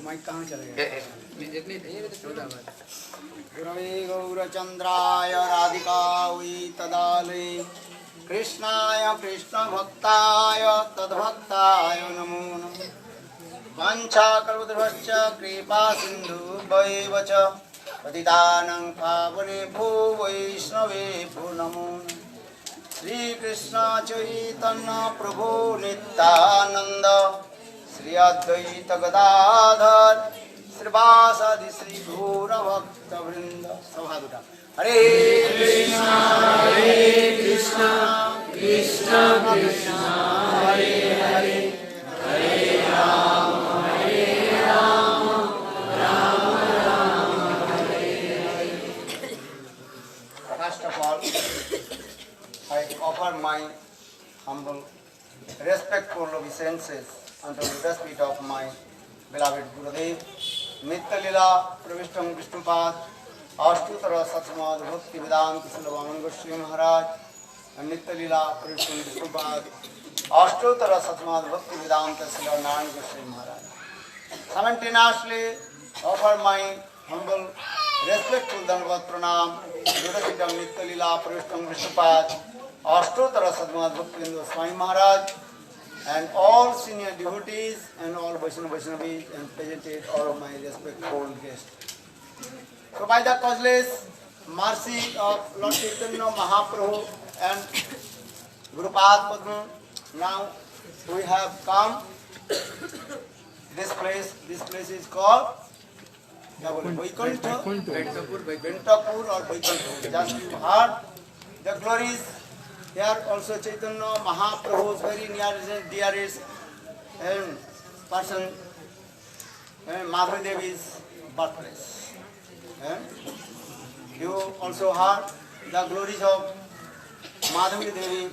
Mic कहाँ चला गया? गुरवे गौरचंद्राय राधिकायै तदालये कृष्णाय कृष्णभक्ताय तद्भक्ताय नमो नमः। वाञ्छाकल्पतरुश्च कृपा सिन्धुभ्यैव च पतितानां पावनेभ्यो वैष्णवेभ्यो नमो नमः। श्रीकृष्ण चैतन्य प्रभु नित्यानंद श्री अद्वैत गदाधर श्रीवासादि श्री गौर भक्त वृंद सभादुरा। Hare Krishna Krishna Krishna Hare Hare Hare Ram Ram Ram Hare Hare. First of all I offer my humble, respectful obeisances unto the lotus feet of my beloved Gurudev, Nitya Lila Pravishtam Vishnupad, Ashtutara Satsmad Bhakti Vedanta Silavan Goswami Maharaj, and Nitya Lila Pravishtam Vishnupad, Ashtutara Satsmad Bhakti Vedanta Silavan Goswami Maharaj. Simultaneously offer my humble, respectful Dandavat Pranam, lotus feet of Nitya Lila Pravishtam Vishnupad, Ashtotara Sadhmat Bhaktivinoda Swami Maharaj, and all senior devotees and all Vaishnavis and presented all of my respectful guests. So by the causeless mercy of Lord Chaitanya Mahaprabhu and Gurupad Padma, now we have come this place. This place is called Vaikuntha, Ventapur or Vaikuntha. Just you heard the glories. Here also Chaitanya Mahaprabhu's very nearest and dearest person, Madhavi Devi's birthplace. You also heard the glories of Madhavi Devi.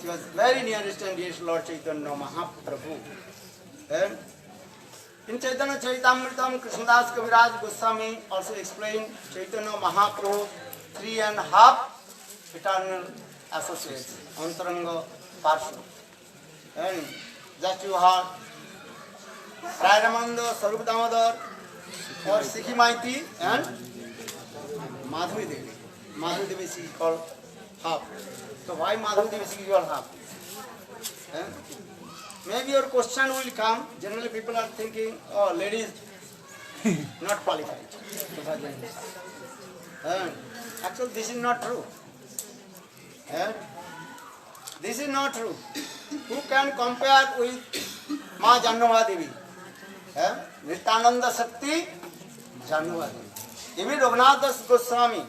She was very nearest and dearest Lord Chaitanya Mahaprabhu. In Chaitanya Charitamritam, Krishnadas Kaviraj Goswami also explained Chaitanya Mahaprabhu 3.5 eternal associates, Antaranga Parsha. And just you heard Ramananda, Sarup Damodar, or Sikhi Maiti and Madhavi Devi. Madhavi Devi is called half. So why Madhavi Devi is called half? Maybe your question will come. Generally people are thinking, oh, ladies not qualified. Actually this is not true. This is not true. Who can compare with Ma Jannava Devi? Nityananda Shakti Jannava Devi. Even Raghunath Das Goswami,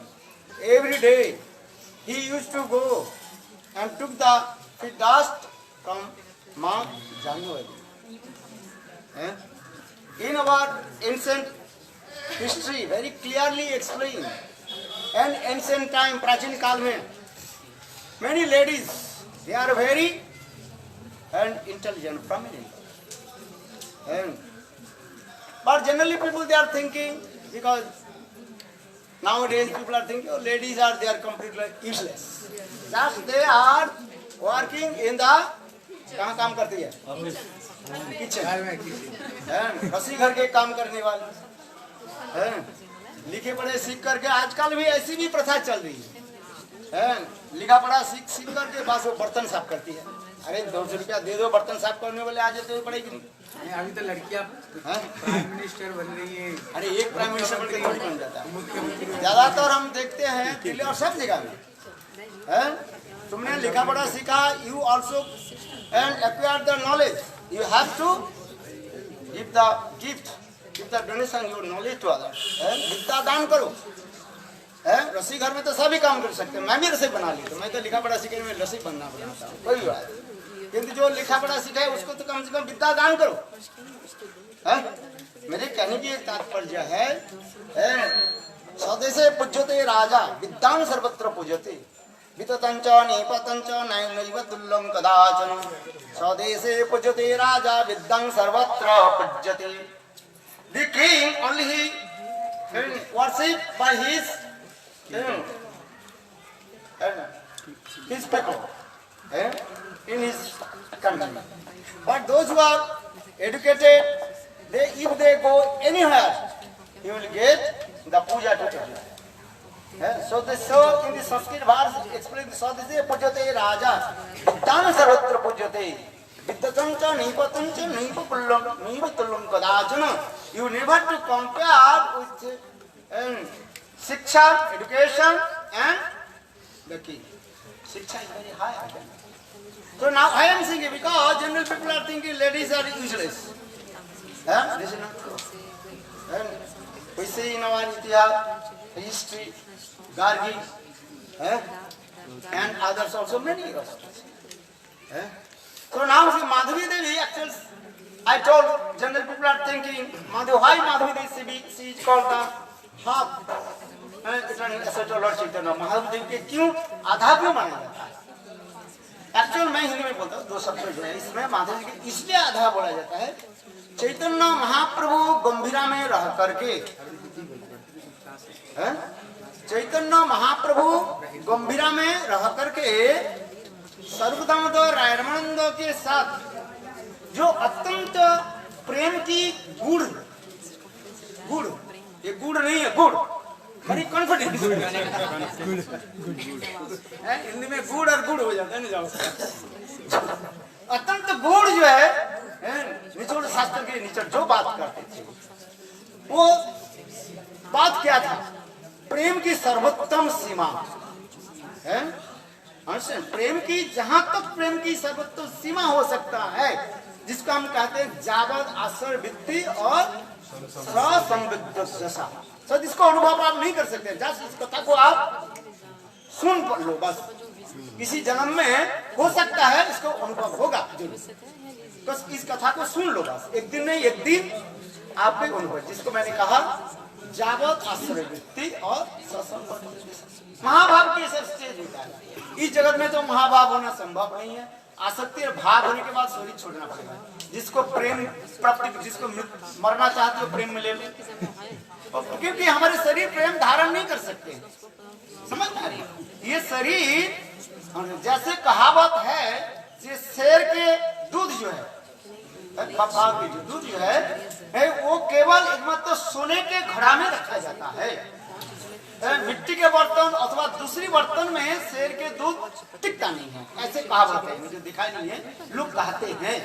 every day he used to go and took the feet dust from Ma Jannava Devi. In our ancient history, very clearly explained, and ancient time, Prachin Kal mein, many ladies, they are very intelligent, prominent. But generally people they are thinking, because nowadays people are thinking, oh, ladies are completely useless. Just they are working in the, कहाँ काम करती है? Kitchen, रसोई घर के काम करने वाले, लिखे पढ़े सीख करके आजकल भी ऐसी भी प्रथा चल रही है। लिखा पढ़ा सीख करके बस वो बर्तन साफ करती है। अरे 200 रुपया दे दो, बर्तन साफ करने वाले आ जाते हो, पड़ेगी नहीं। अभी तो लड़कियां प्राइम मिनिस्टर बन रही है। अरे एक प्राइम मिनिस्टर बन के थोड़ी बन जाता है। ज्यादातर हम देखते हैं दिल्ली और सब जगह में, तुमने लिखा पढ़ा सीखा, you also and acquire the knowledge, you have to give the gift, give the donation your knowledge to others. विद्या दान करो। रसोई घर में तो सभी काम कर सकते हैं। मैं भी रसोई बना ली, तो मैं तो लिखा पढ़ा सीखे में रसोई बनाता हूँ, कोई बात। किंतु जो लिखा पढ़ा सीखा है उसको तो कम से कम विद्या दान करो। मेरे कहने की एक तात्पर्य है, स्वदेशे पूज्यते राजा विद्यां सर्वत्र पूज्यते, विततंच निपतंच नैव तुल्यं कदाचन। स्वदेशे पूज्यते राजा विद्यां सर्वत्र पूज्यते। The king only he worshipped by his people in his country. But those who are educated, if they go anywhere, you will get the puja to everywhere. So they show in the Sanskrit verse explain the so this is pujate raja, dan sarvatra pujate, vidyatancha nipatancha nipapullam kadachana. You never to compare with Shiksha, education and the key. Shiksha is very high. So now I am thinking because general people are thinking ladies are useless. This is not true. And we see in our Itihas, history, Gargi, and others also many others. So now see Madhavi Devi actually, I told general people are thinking why Madhavi Devi she is called the half. Lord Chaitanya Mahadev देव के क्यों आधा क्यों माना जाता है? Actual मैं हिंदी में बोलता हूँ दो शब्द जो है इसमें माधव जी के इसलिए आधा बोला जाता है चैतन्य महाप्रभु गंभीरा में रह करके चैतन्य महाप्रभु गंभीरा में रह करके सर्वदामद रायरमानंद के साथ जो अत्यंत प्रेम की गुड़ ये गुड़ नहीं है गुड़ बड़ी कॉन्फिडेंस हिंदी में गुड़ और गुड़ हो जाता है ना अत्यंत गुड़ जो है निचोड़ शास्त्र के निचोड़ जो बात करते थे वो बात क्या था प्रेम की सर्वोत्तम सीमा है प्रेम की जहां तक प्रेम की सर्वोत्तम सीमा हो सकता है जिसको हम कहते हैं जावद आश्रय वृत्ति और संविद्ध जैसा सर इसको अनुभव आप नहीं कर सकते जस्ट इस कथा को आप सुन लो बस किसी जन्म में हो सकता है इसको अनुभव होगा तो इस कथा को सुन लो बस एक दिन नहीं एक दिन आप भी अनुभव जिसको मैंने कहा जागृत आश्रय वृत्ति और महाभाव की स्टेज होता है इस जगत में तो महाभाव होना संभव नहीं है आसक्ति और भाव होने के बाद शरीर छोड़ना पड़ेगा जिसको प्रेम प्राप्ति जिसको मरना चाहते हो प्रेम में ले लो क्योंकि हमारे शरीर प्रेम धारण नहीं कर सकते समझ आ रही ये शरीर जैसे कहावत है ये शेर के दूध जो है बाबा के जो दूध जो है वो केवल एक मतलब सोने के घड़ा में रखा जाता है मिट्टी के बर्तन अथवा दूसरी बर्तन में शेर के दूध टिकता नहीं है ऐसे कहावत है मुझे दिखाई नहीं है लोग कहते हैं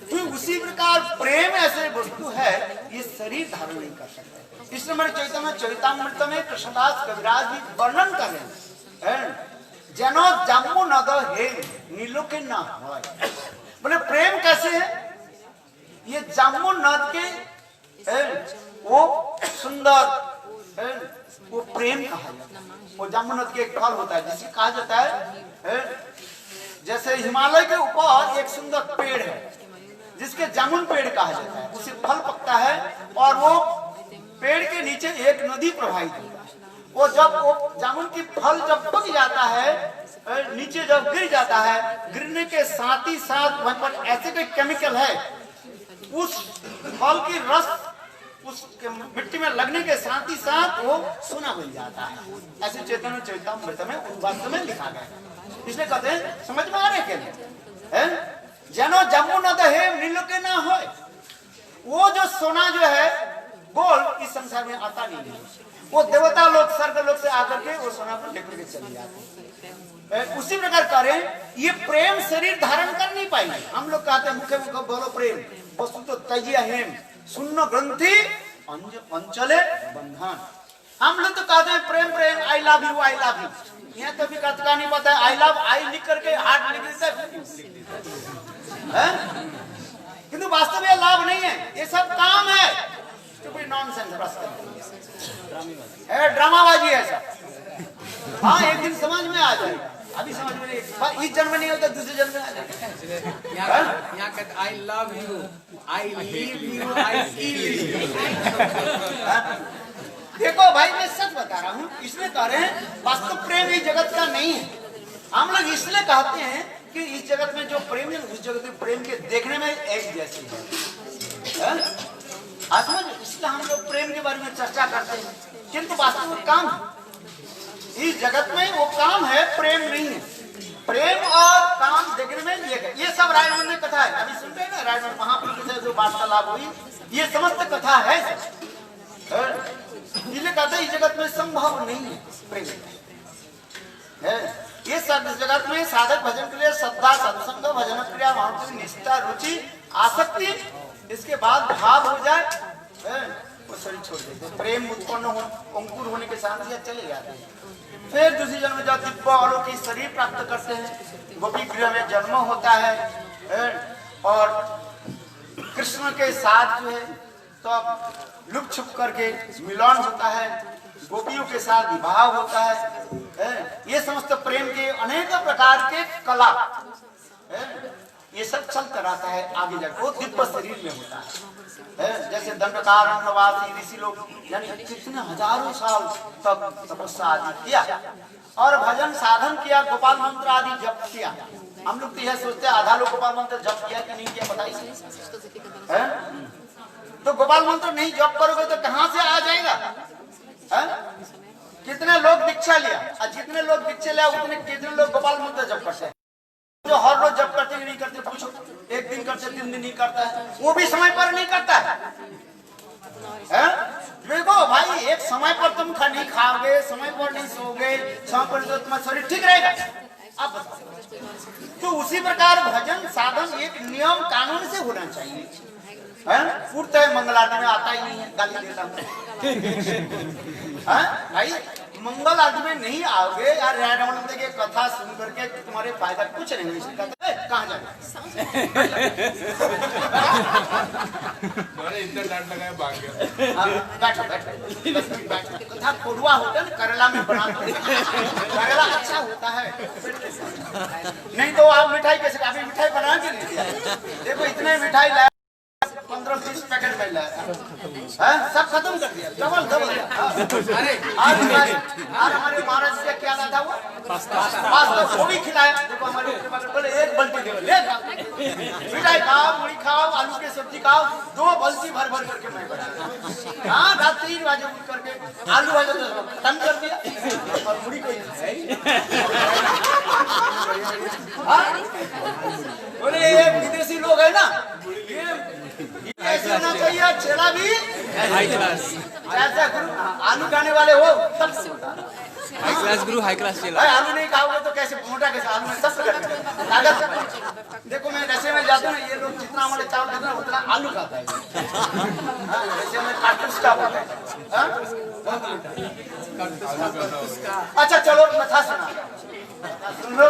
तो उसी प्रकार प्रेम ऐसे वस्तु है ये शरीर धारण नहीं कर सकते इसलिए हमारे चैतन्य चरितामृत में कृष्णदास कविराज भी वर्णन कर रहे हैं जनो जम्मू नद हे नीलो के ना बोले प्रेम कैसे है ये जम्मू नद के वो सुंदर वो प्रेम कहा जाता है वो जम्मू नद के एक फल होता है जिसे कहा जाता है जैसे हिमालय के ऊपर एक सुंदर पेड़ है जिसके जामुन पेड़ कहा जाता है उसे फल पकता है और वो पेड़ के नीचे एक नदी प्रवाहित होता है वो जब वो जामुन की फल जब पक जाता है नीचे जब गिर जाता है गिरने के साथ ही साथ वहां पर ऐसे कोई केमिकल है उस फल की रस उस मिट्टी में लगने के साथ ही साथ वो सोना बन जाता है ऐसे चैतन्य चरितामृत में वास्तव में लिखा गया इसलिए कहते हैं समझ में आ रहे क्या जनो जम्मू नद है नीलो के ना हो वो जो सोना जो है गोल इस संसार में आता नहीं है वो देवता लोग स्वर्ग लोग से आकर के वो सोना को लेकर के चले जाते हैं उसी प्रकार करें ये प्रेम शरीर धारण कर नहीं पाएंगे हम लोग कहते हैं मुख्य मुख्य बोलो प्रेम वस्तु तो तजिया हेम सुन्न ग्रंथि अंचले बंधन हम लोग तो कहते हैं प्रेम प्रेम आई लव यू यहाँ तो भी कथका नहीं पता है आई लव आई लिख करके हार्ट लिख देता है किंतु वास्तव में लाभ नहीं है ये सब काम है ड्रामाबाजी है सब हाँ एक दिन समझ में आ जाएगा अभी समझ में नहीं इस जन्म में नहीं होता दूसरे जन्म में आ जाएगा यहाँ कहते I love you I leave you I feel देखो भाई मैं सच बता रहा हूँ इसलिए कह रहे हैं वास्तव प्रेम इस जगत का नहीं है हम लोग इसलिए कहते हैं कि इस जगत में जो प्रेम है उस जगत में प्रेम के देखने में एक जैसी है समझ इसलिए हम लोग प्रेम के बारे में चर्चा करते हैं किंतु वास्तव में काम इस जगत में वो काम है प्रेम नहीं है प्रेम और काम देखने में ये सब रायमन ने कथा है अभी सुनते हैं ना रायमन महाप्रभु से जो वार्तालाप हुई ये समस्त कथा है इसलिए कहते हैं इस जगत में संभव नहीं है प्रेम है। ये सब जगत में साधक भजन के लिए श्रद्धा सत्संग भजन क्रिया मानसिक निष्ठा रुचि आसक्ति इसके बाद भाव हो जाए वो शरीर छोड़ देते, प्रेम उत्पन्न हो अंकुर होने के साथ ये चले जाते हैं। फिर दूसरी जन्म जब दिव्य अलौकिक शरीर प्राप्त करते हैं, गोपी गृह में जन्म होता है और कृष्ण के साथ जो है तो लुक छुप करके मिलन होता है, गोपियों के साथ विवाह होता है। ये समस्त प्रेम के अनेक प्रकार के कला ये सब चलता रहता है आगे जाकर वो दिव्य शरीर में होता है। जैसे दंडकारण्यवासी ऋषि लोग यानी कितने हजारों साल तक तपस्या आदि किया और भजन साधन किया, गोपाल मंत्र आदि जप किया। हम लोग तो यह सोचते हैं आधा लोग गोपाल मंत्र जप किया कि नहीं किया बताइए। तो गोपाल मंत्र नहीं जप करोगे तो कहाँ से आ जाएगा? कितने लोग दीक्षा लिया और जितने लोग दीक्षा लिया उतने कितने लोग गोपाल मंत्र जप करते हैं? जो हर रोज जप करते कि नहीं करते पूछो, एक दिन करते 3 दिन नहीं करता है, वो भी समय पर नहीं करता है। देखो भाई एक समय पर तुम नहीं खाओगे, समय पर नहीं सोओगे, समय पर तो तुम्हारा शरीर ठीक रहेगा। आप बताओ तो उसी प्रकार भजन साधन एक नियम कानून से होना चाहिए। पूर्णतः मंगल आरती में आता ही नहीं है, गाली देता हूँ भाई मंगल आरती में नहीं आओगे यार, रामानंद की कथा सुन करके तुम्हारे फायदा कुछ नहीं मिल सकता। कहाँ जाना बैठो बैठो कथा कोडुआ होता है करेला में बना दो, करेला अच्छा होता है नहीं तो आप मिठाई कैसे अभी मिठाई बना के नहीं दिया। देखो इतने मिठाई लाया 15-20 पैकेट मिल रहा है सब खत्म कर दिया डबल। अरे आज हमारे महाराज से क्या था वो पास्ता वो भी खिलाया। देखो हमारे बोले एक बल्टी दे ले मिठाई खाओ, मुड़ी खाओ, आलू की सब्जी खाओ, 2 बल्टी भर भर करके मैं बनाया। हाँ रात 3 बजे उठ करके आलू भाजा तो खत्म कर दिया और मुड़ी कोई बोले ये विदेशी लोग है ना, ऐसे होना चाहिए चेला भी हाई क्लास, जैसा गुरु आलू खाने वाले हो तब से होता हाई क्लास गुरु हाई क्लास चेला। आलू नहीं खाओगे तो कैसे मोटा कैसे आलू में सब कर। देखो मैं जैसे में जाता हूँ ये लोग जितना हमारे चावल खाते हैं उतना आलू खाता है। जैसे मैं कार्टूस का होता है। अच्छा चलो कथा सुन लो।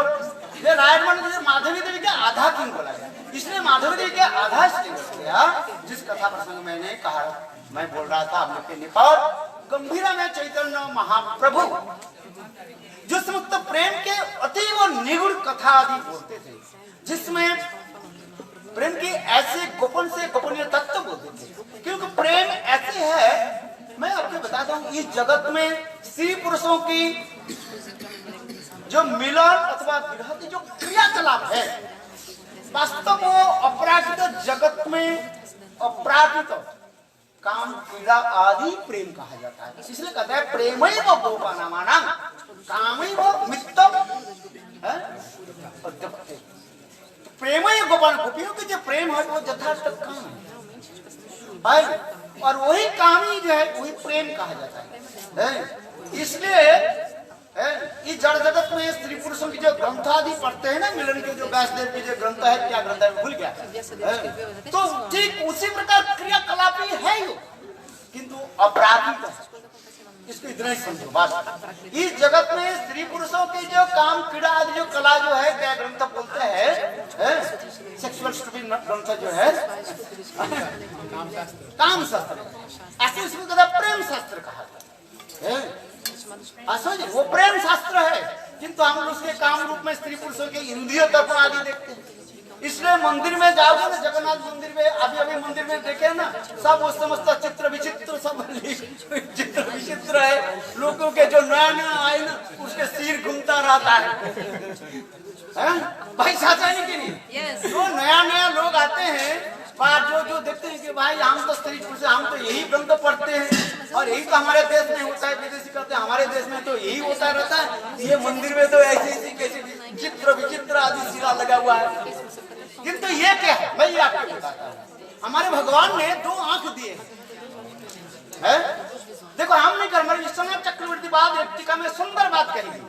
ये रायमन माधवी देवी के आधा क्यों बोला गया? इसलिए माधवी देवी के आधा किया जिस कथा प्रसंग मैंने कहा मैं बोल रहा था हम लोग के नेपाल गंभीरा में चैतन्य महाप्रभु जो समस्त प्रेम के अतीव निगुण कथा आदि बोलते थे, जिसमें प्रेम की ऐसे गोपन से गोपनीय तत्व बोलते थे। क्योंकि प्रेम ऐसे है, मैं आपको बताता हूँ इस जगत में स्त्री पुरुषों की जो मिलन अथवा विरह की जो क्रियाकलाप है वास्तव वो अपराकृत जगत में अपराकृत काम क्रीड़ा आदि प्रेम कहा जाता है। इसलिए कहता है प्रेम ही वो गोपानामाना काम ही वो मित्रम है और प्रेम ही गोपान गोपियों के जो प्रेम है वो यथार्थ काम है और वही काम ही जो है वही प्रेम कहा जाता है। इसलिए इस जड़ जगत में स्त्री पुरुषों की जो ग्रंथ आदि पढ़ते हैं ना, मिलन के जो व्यासदेव की जो ग्रंथ है, क्या ग्रंथ है भूल गया, तो ठीक उसी प्रकार क्रियाकलाप ही है यो, किंतु अपराधिक है। इसको इतना ही समझो बात। इस जगत में स्त्री पुरुषों की जो काम क्रीड़ा आदि जो कला जो है क्या ग्रंथ बोलते हैं, सेक्सुअल स्टूपिड ग्रंथ जो है काम शास्त्र, ऐसे इसको प्रेम शास्त्र कहा जाता है। वो प्रेम शास्त्र है, किंतु हम उसके काम रूप में स्त्री पुरुषों के इंद्रिय तर्पण आदि देखते हैं। इसलिए मंदिर में जाओगे ना, जगन्नाथ मंदिर में अभी मंदिर में देखे ना, सब वो समस्त चित्र विचित्र सब चित्र विचित्र है। लोगों के जो नया नया आए ना उसके सिर घूमता रहता है भाई साथ आने के लिए जो नया नया लोग आते हैं जो देखते हैं कि भाई हम तो स्त्री पुरुष हम तो यही ग्रंथ पढ़ते हैं और यही तो हमारे देश में होता है, विदेशी करते हैं हमारे देश में तो यही होता रहता है, ये मंदिर में तो ऐसे कैसे चित्र विचित्र आदि सिरा लगा हुआ है। किंतु ये क्या है मैं ये आपको बताता हूँ। हमारे भगवान ने 2 आंख दिए हैं। देखो हम नहीं कर, हमारे विश्वनाथ चक्रवर्ती बाद एक टीका में सुंदर बात कही,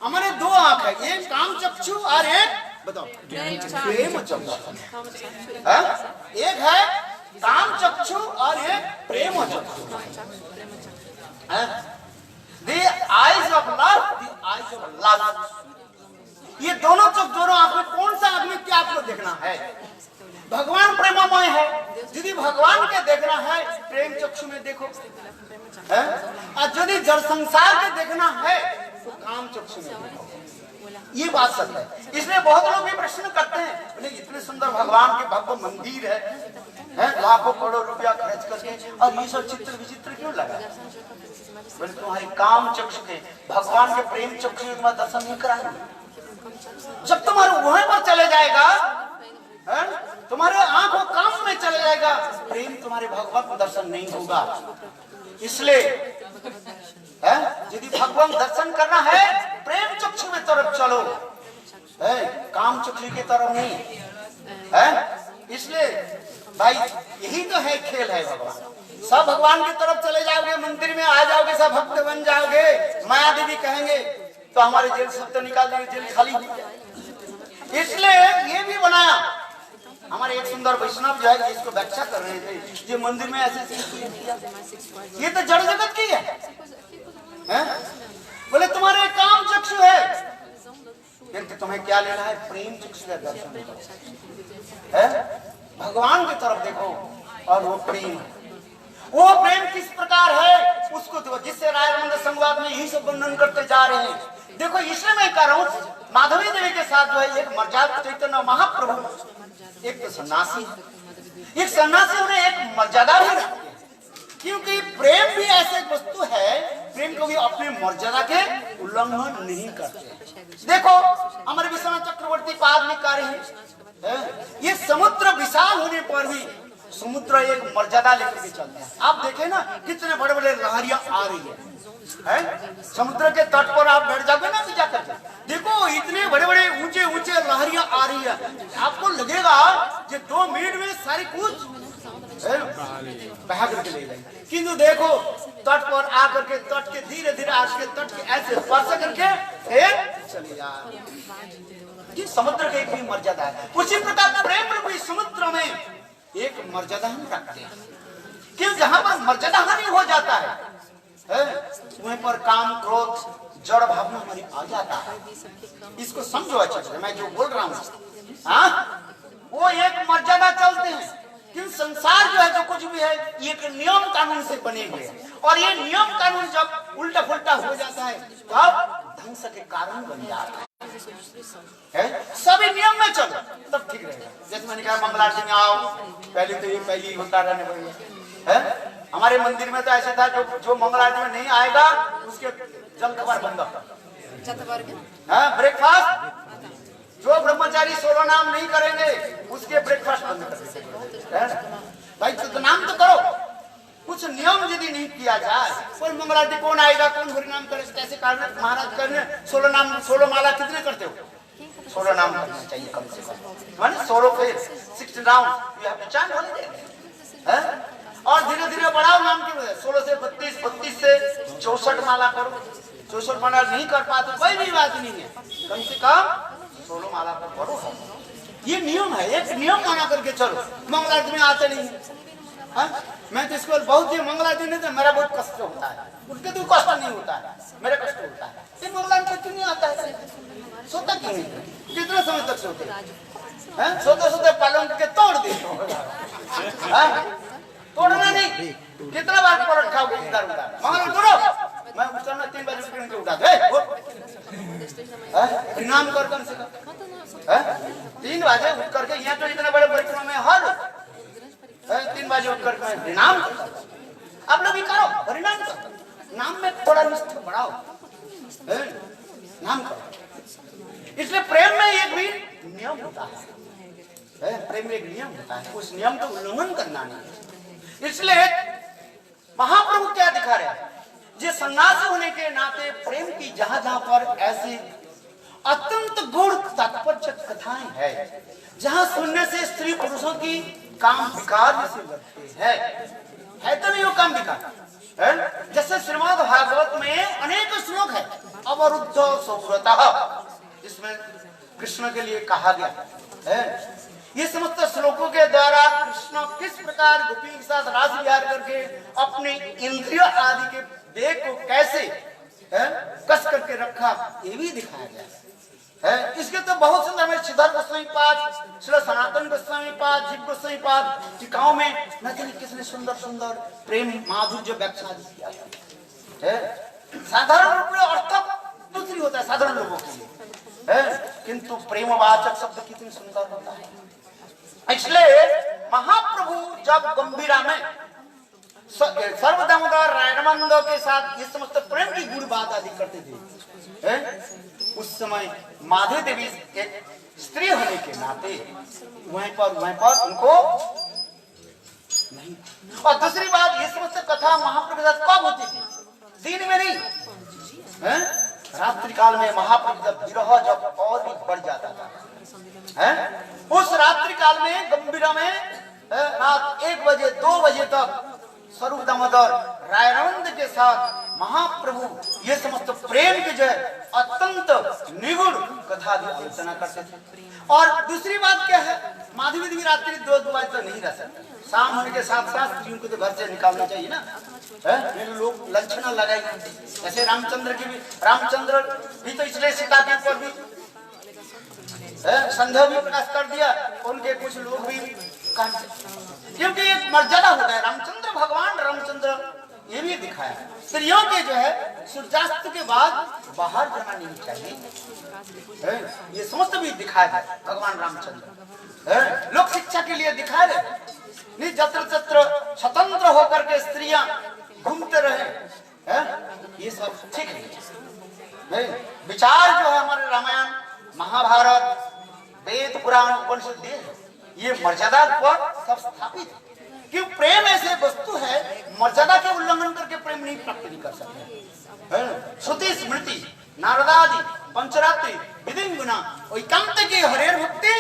हमारे 2 आंख है, एक काम चक्षु और एक बताओ प्रेम चक्षु। एक है काम चक्षु और एक प्रेम चक्षु। The eyes of love, the eyes of love। ये दोनों आंख में कौन सा आंख में क्या आपको देखना है? भगवान प्रेममय है, यदि भगवान के देखना है प्रेम चक्षु में देखो, और यदि जड़ संसार के देखना है तो काम चक्षु में देखो। ये बात सच है। इसलिए बहुत लोग भी प्रश्न करते हैं, इतने सुंदर भगवान के भव्य मंदिर है, लाखों करोड़ों रुपया खर्च करके, और ये सब चित्र विचित्र क्यों लगा? बोले तुम्हारी काम चक्षु के, भगवान के प्रेम चक्षु में तुम्हारा दर्शन नहीं कराएंगे। जब तुम्हारे वहां पर चले जाएगा, तुम्हारे आंखों काम में चले जाएगा, प्रेम तुम्हारे भगवान को दर्शन नहीं होगा। इसलिए यदि भगवान दर्शन करना है प्रेम चक्षु में तरफ चलो, काम चक्षु की तरफ नहीं। इसलिए भाई यही तो है खेल है भगवान। सब भगवान की तरफ चले जाओगे, मंदिर में आ जाओगे, सब भक्त बन जाओगे, माया देवी कहेंगे तो हमारे जेल से तो निकाल देंगे, जेल खाली हो जाए। इसलिए ये भी बनाया। हमारे एक सुंदर वैष्णव जो है इसको व्याख्या कर रहे थे, ये मंदिर में ऐसे ये तो जड़ जगत की है? बोले तुम्हारे काम चक्षु है, फिर तुम्हें क्या लेना है? प्रेम चक्षु का दर्शन है। भगवान की तरफ देखो, और वो प्रेम है। वो प्रेम किस प्रकार है उसको देखो, जिससे राय संवाद में यही सब वर्णन करते जा रहे हैं। देखो इसलिए मैं कह रहा हूँ, माधवी देवी के साथ जो है एक मर्यादा चैतन्य महाप्रभु, एक तो सन्यासी, एक सन्यासी उन्हें एक मर्यादा भी रखती है, क्योंकि प्रेम भी ऐसे वस्तु है, प्रेम को भी अपने मर्यादा के उल्लंघन नहीं करते। देखो हमारे विश्वनाथ चक्रवर्ती पाद में कह रहे हैं, ये समुद्र विशाल होने पर भी समुद्र एक मर्यादा लेकर के चलते हैं। आप देखें ना कितने बड़े बड़े लहरियां आ रही है, समुद्र के तट पर आप बैठ जाओगे ना जाकर के, देखो इतने बड़े बड़े ऊंचे ऊंचे लहरियां आ रही है, आपको लगेगा कि 2 मिनट में सारी कुछ बहा करके ले जाएंगे। किंतु देखो तट पर आकर के, तट के धीरे धीरे आज के तट के ऐसे स्पर्श करके फिर चले जाए। समुद्र की एक भी मर्यादा है। उसी प्रकार प्रेम रूपी समुद्र में एक मर्यादा हम रखते हैं, क्यों? जहां पर मर्यादा हानि हो जाता है, वहीं पर काम क्रोध जड़ भावना हमारी आ जाता है। इसको समझो अच्छे से, मैं जो बोल रहा हूँ वो एक मर्यादा चलते हैं। क्यों? संसार जो है जो कुछ भी है ये एक नियम कानून से बने हुए हैं, और ये नियम कानून जब उल्टा पुल्टा हो जाता है तब ध्वंस के कारण बन जाता है। सभी नियम में चलो तब ठीक रहेगा। जैसे मैंने कहा मंगल आरती में आओ, पहले तो ये पहले ही होता रहने वाला। हमारे मंदिर में तो ऐसा था, जो मंगल आरती में नहीं आएगा उसके जल खबर बंद, ब्रेकफास्ट, जो ब्रह्मचारी 16 नाम नहीं करेंगे उसके ब्रेकफास्ट बंद कर देते। भाई तो नाम तो करो, कुछ नियम यदि नहीं किया जाए, कोई मंगल आरती कौन आएगा, कौन हरिनाम करे, कैसे करना? महाराज करने 16 नाम, 16 माला कितने करते हो? 16 नाम करना चाहिए कम से कम, माने 16 फेर 60 round you have to chant holiday. और धीरे धीरे बढ़ाओ नाम की वजह, 16 से 32, 32 से 64 माला करो। 64 माला नहीं कर पाते कोई भी बात नहीं है, कम से कम 16 माला पर करो। ये नियम है, एक नियम बना करके चलो। मंगल आरती में आते नहीं है, मैं तो इसको बहुत ही मंगल आरती नहीं तो मेरा बहुत कष्ट होता है, उनके तो कष्ट नहीं होता है, मेरा कष्ट होता है। ये मंगल आरती क्यों नहीं आता है? सोता क्यों नहीं? कितना समय तक सोते हैं? सोते सोते पालन करके तोड़ दे, तोड़ना नहीं, कितना बार पलट खाओगे इधर उधर। मंगल तोड़ो, मैं उठना 3 बजे उठ के उठा दे, प्रणाम कर कम से कम 3 बजे उठ करके। यहाँ तो इतने बड़े परिक्रमा में हर 3 बजे उठ करके प्रणाम। आप लोग भी करो, परिणाम करो, नाम में थोड़ा निष्ठा बढ़ाओ, नाम करो। इसलिए प्रेम में एक भी नियम होता है, प्रेम में एक नियम होता है, उस नियम का उल्लंघन करना नहीं। इसलिए महाप्रभु क्या दिखा रहे हैं? ये सन्यासी होने के नाते प्रेम की जहां जहां पर ऐसी अत्यंत गूढ़ तात्पर्य कथाएं है, जहां सुनने से स्त्री पुरुषों की काम विकार जैसे लगते है तो नहीं वो काम विकार है? जैसे श्रीमद् भागवत में अनेक श्लोक है, अवरुद्ध सुव्रतः, इसमें कृष्ण के लिए कहा गया है। ये समस्त श्लोकों के द्वारा कृष्ण किस प्रकार गोपी के साथ रास विहार करके अपने इंद्रिय आदि के देह को कैसे कस करके रखा, ये भी दिखाया गया है। इसके तो बहुत सुंदर में सिद्धार्थ गोस्वामी पाद, श्री सनातन गोस्वामी पाद, जीव गोस्वामी पाद टीकाओं में न जाने किसने सुंदर सुंदर प्रेम माधुर्य व्याख्या किया है। साधारण रूप में अर्थ दूसरी होता है साधारण लोगों के लिए है, किंतु प्रेमवाचक शब्द कितनी सुंदर होता है। इसलिए महाप्रभु जब गंभीरा में सर्वदामोदर रायनमंद के साथ ये समस्त प्रेम की गुण बात आदि करते थे, उस समय माधवी देवी एक स्त्री होने के नाते वहीं पर उनको नहीं। और दूसरी बात, ये समस्त कथा महाप्रभु के साथ कब होती थी? दिन में नहीं, रात्रि काल में महाप्रभु जब विरह जब और भी बढ़ जाता था, उस रात्रि काल में गंभीरा में रात 1 बजे 2 बजे तक स्वरूप दामोदर रायनंद के साथ महाप्रभु ये समस्त प्रेम के जो अत्यंत निगुण कथा की आलोचना करते थे। और दूसरी बात क्या है, माधवी देवी रात्रि 2 बजे तक नहीं रह सकते, शाम होने के साथ साथ स्त्रियों को तो घर से निकालना चाहिए ना, लोग लंचना लगाएंगे। जैसे रामचंद्र भी तो इसलिए सीता के ऊपर भी संदेह भी प्रकाश कर दिया, उनके कुछ लोग भी, क्योंकि एक मर्यादा होता है। भगवान रामचंद्र ये भी दिखाया, स्त्रियों के जो है सूर्यास्त के बाद बाहर जाना नहीं चाहिए, ये समस्त भी दिखाया है भगवान रामचंद्र। लोक शिक्षा के लिए दिखा रहे, जत्र तत्र स्वतंत्र होकर के स्त्रियां घूमते रहे, ये सब ठीक है। विचार जो है हमारे रामायण महाभारत वेद पुराण उपनिषद ये मर्यादा पर सब स्थापित है। क्यों? प्रेम ऐसे वस्तु है, मर्यादा के उल्लंघन करके प्रेम नहीं प्राप्त नहीं कर सकते। श्रुति स्मृति नारदादि पंचरात्रि विधि गुना एकांत की हरेर भक्ति,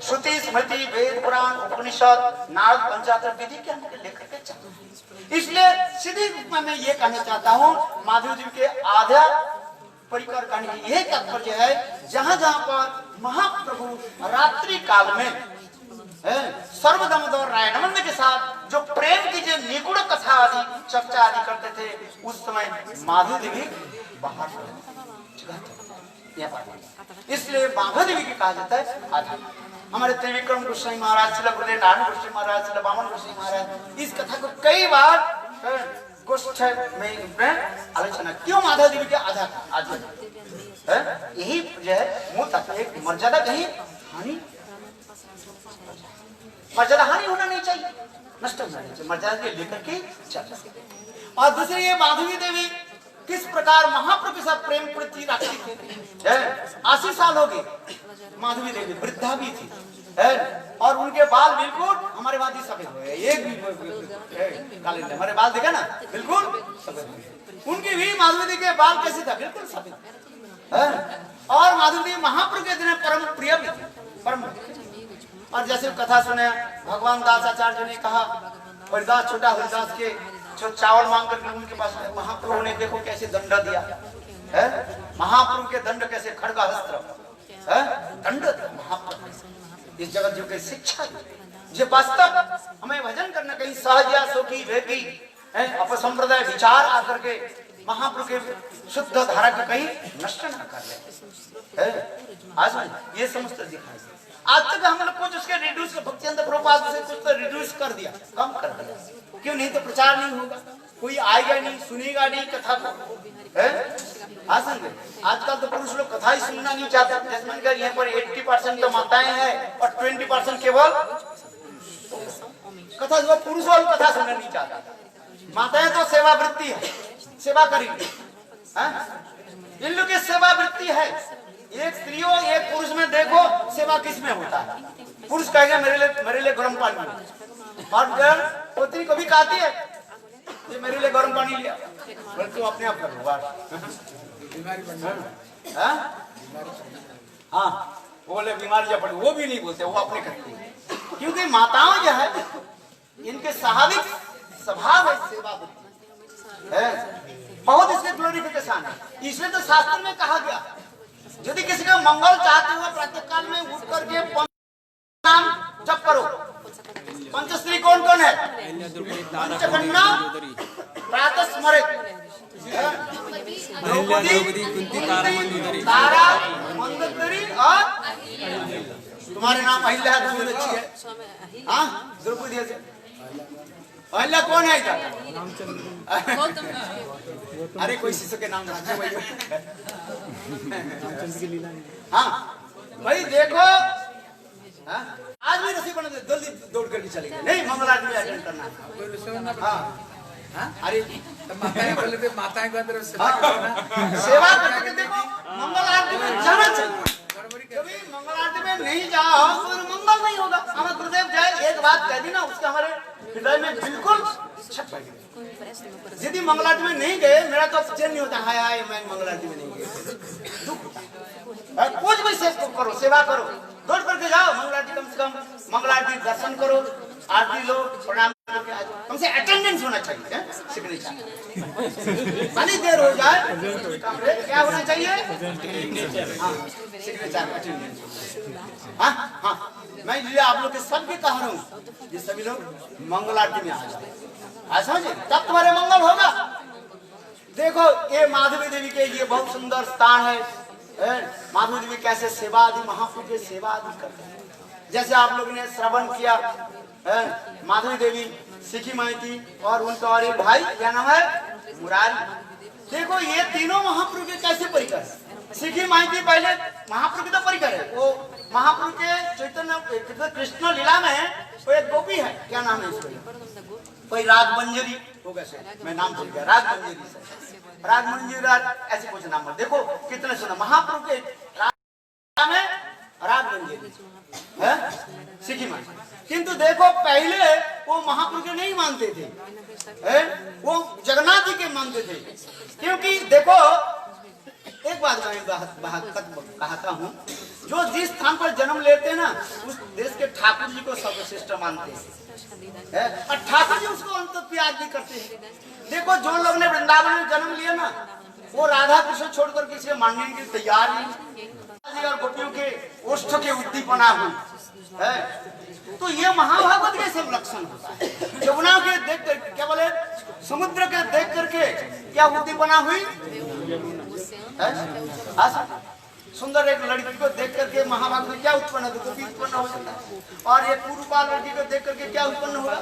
श्रुति स्मृति वेद पुराण उपनिषद नारद पंचरात्र विधि के हमको लेकर के चलते। इसलिए सीधे रूप में मैं ये कहना चाहता हूँ, माधव जी के आधा परिकर करने की यही तात्पर्य है, जहां जहां पर महाप्रभु रात्रि काल में सर्वदामोदर रायनमंद के साथ जो प्रेम की जो निगुण कथा आदि चर्चा आदि करते थे, उस समय माधवी देवी बाहर, इसलिए माधवी देवी की कहा जाता है आधा। हमारे त्रिविक्रम गोस्वामी महाराज, श्रील गुरुदेव नारायण गोस्वामी महाराज, श्रील वामन गोस्वामी महाराज इस कथा को कई बार गोष्ठ में आलोचना। क्यों माधव देवी के आधा यही जो है मूल तत्व, एक मर्यादा कहीं हानि, मर्यादा हानि होना नहीं चाहिए, नष्ट होना नहीं चाहिए, मर्यादा के लेकर के चल। और दूसरी ये माधवी देवी किस प्रकार महाप्रभु के साथ प्रेम प्रति रखती थी। 80 साल हो गए, माधवी देवी वृद्धा भी थी, और उनके बाल बिल्कुल हमारे वादी सफेद हुए, एक भी काले, हमारे बाल देखा ना बिल्कुल सफेद। उनकी भी माधवी देवी के बाल कैसे था? बिल्कुल सफेद। और माधवी देवी महाप्रभु के दिन परम प्रिय भी थी, परम। और जैसे कथा सुने भगवान दास आचार्य ने कहा, हरिदास छोटा हरिदास के जो चावल मांग करके उनके पास महाप्रभु ने देखो कैसे दंड दिया है, महाप्रभु के दंड कैसे खड़गा हस्त्र दंड महाप्रभु इस जगत जो के शिक्षा जो वास्तव हमें भजन करना, कहीं सहज या सुखी वेगी अपसंप्रदाय विचार आकर के महाप्रभु के शुद्ध धारा को कहीं नष्ट न कर ले। आज ये समस्त दिखाई, आज तक हम लोग कुछ उसके रिड्यूस भक्ति प्रभुपाद से कुछ तो रिड्यूस कर दिया, कम कर दिया, क्यों? नहीं तो प्रचार नहीं होगा, कोई आएगा नहीं, सुनेगा नहीं कथा को। आजकल तो पुरुष लोग कथा ही सुनना नहीं चाहते। जैसे यहाँ पर 80% तो माताएं हैं और 20% केवल कथा, जो पुरुष वालों कथा सुनना नहीं चाहता। माताएं तो सेवा वृत्ति है, सेवा करेंगे, इन लोग की सेवा वृत्ति है। एक स्त्रियों एक पुरुष में देखो सेवा किस में होता है। पुरुष कहेगा मेरे लिए गर्म पानी, और पत्नी को भी कहती है ये मेरे लिए गर्म पानी लिया, बल्कि अपने आप करो। हाँ? हाँ, बोले बीमारी जब पड़े वो भी नहीं बोलते, वो अपने करते हैं। क्योंकि माताओं जो है इनके स्वाभाविक स्वभाव है सेवा है, बहुत इसके ग्लोरिफिकेशन है। इसलिए तो शास्त्र में कहा गया यदि किसी का मंगल चाहते हुए प्रातः काल में उठ करके नाम जप करो। पंचश्री कौन कौन है? पंचकन्या, प्रातः स्मरित, द्रौपदी, कुंती, तारा, मंदोदरी और तुम्हारे नाम अहिल्या है, बहुत अच्छी है। हाँ, द्रौपदी से अहिल्या कौन है इधर? अरे कोई शिशु के नाम रखो भाई। हाँ भाई देखो, हाँ? आज भी रसी बना दे, जल्दी दौड़ करके चले गए। नहीं, मंगल आरती में अटेंड करना। हाँ, अरे बोले थे माताएं को अंदर सेवा करके देखो, मंगल आरती में जाना चाहिए। कभी मंगल आरती में नहीं जाओ तो मंगल नहीं होगा। हमारे गुरुदेव जय एक बात कह दी ना, उसका हमारे हृदय में बिल्कुल छप गई। यदि मंगल आरती में नहीं गए, मेरा तो चैन नहीं होता। हाय हाय, मैं मंगल आरती में नहीं गया, दुख होता है। कुछ भी सेवा करो, सेवा करो, दौड़ करके जाओ मंगल आरती, कम से कम मंगल आरती दर्शन करो, आरती लो, प्रणाम करके आ जाओ। कम से अटेंडेंस होना चाहिए, सिग्नेचर। भली देर हो जाए, क्या होना चाहिए? हाँ, सिग्नेचर, अटेंडेंस। हाँ हाँ, मैं ये आप लोग के सबके कह रहा हूँ, ये सभी लोग मंगल आरती में आ जाओ, समझे, तब तुम्हारे मंगल होगा। देखो ये माधवी देवी के ये बहुत सुंदर स्थान है। माधवी देवी कैसे सेवा आदि, महाप्रभु की सेवा आदि करते हैं। जैसे आप लोगों ने श्रवण किया, माधवी देवी, सिखी माइती और उनका और एक भाई, क्या नाम है? मुरारी। देखो ये तीनों महाप्रभु के कैसे परिकर। सिखी माइती पहले महाप्रभु के तो परिकर है, वो महाप्रभु के चैतन्य कृष्ण लीला में वो एक गोपी है, क्या नाम है इसको? कोई राग मंजरी होगा, मैं नाम भूल गया, राग मंजरी से, राग मंजरी ऐसे कुछ नाम है। देखो कितने सुना महाप्रभु के राग में राग मंजरी है, सिखी माइती। किंतु देखो पहले वो महाप्रभु के नहीं मानते थे, वो जगन्नाथ जी के मानते थे। क्योंकि देखो एक बात मैं कहता हूँ, जो जिस स्थान पर जन्म लेते हैं ना, उस देश के ठाकुर जी को सर्वश्रेष्ठ मानते हैं, और ठाकुर जी उसको अंत प्यार भी करते हैं। देखो जो लोग ने वृंदावन में जन्म लिया ना, वो राधा कृष्ण छोड़कर किसी मानने के लिए तैयार नहीं। और गोपियों के ओष्ठ के उद्दीपना हुई है, तो ये महाभागवत के सब लक्षण होता है। यमुना के देख करके, क्या बोले, समुद्र के देख करके क्या उद्दीपना हुई है? सुंदर एक लड़की को देख करके महाभारत में क्या उत्पन्न होता है? उत्पन्न हो जाता है। और एक कुरूपाल लड़की को देख करके क्या उत्पन्न होगा?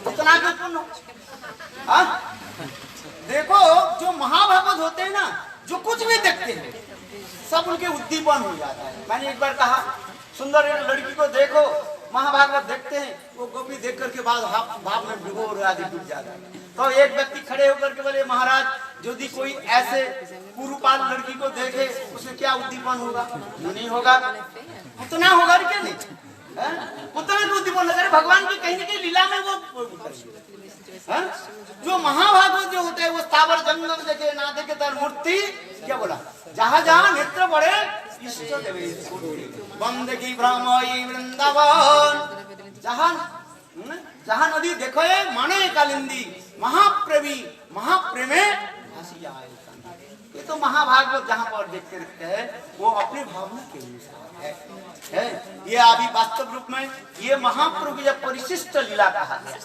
उतना के उत्पन्न हो। देखो जो महाभागवत होते हैं ना, जो कुछ भी देखते हैं सब उनके उद्दीपन हो जाता है। मैंने एक बार कहा, सुंदर एक लड़की को देखो, महाभागवत देखते हैं, वो गोपी देख करके बाद भाव में डूबो और आदि डूब जाता है। तो एक व्यक्ति खड़े होकर के बोले, महाराज यदि कोई ऐसे कुरूपाल लड़की को देखे, उसे क्या उद्दीपन होगा? नहीं होगा, उतना होगा क्या नहीं, उतना उद्दीपन लगे। भगवान की कहीं न कहीं लीला में वो जो महाभागवत जो होता है, वो स्थावर जंगम देखे ना देखे तर मूर्ति, क्या बोला, जहाँ जहाँ नेत्र पड़े इष्ट देवे बंदगी भ्रमई वृंदावन, जहाँ जहाँ नदी देखो माने कालिंदी महाप्रवी महाप्रेमे। ये तो महाभागवत जहाँ पर देखते रहते हैं, वो अपनी भावना के अनुसार है। ये अभी वास्तव रूप में ये महाप्रभु की जब परिशिष्ट लीला कहा गया,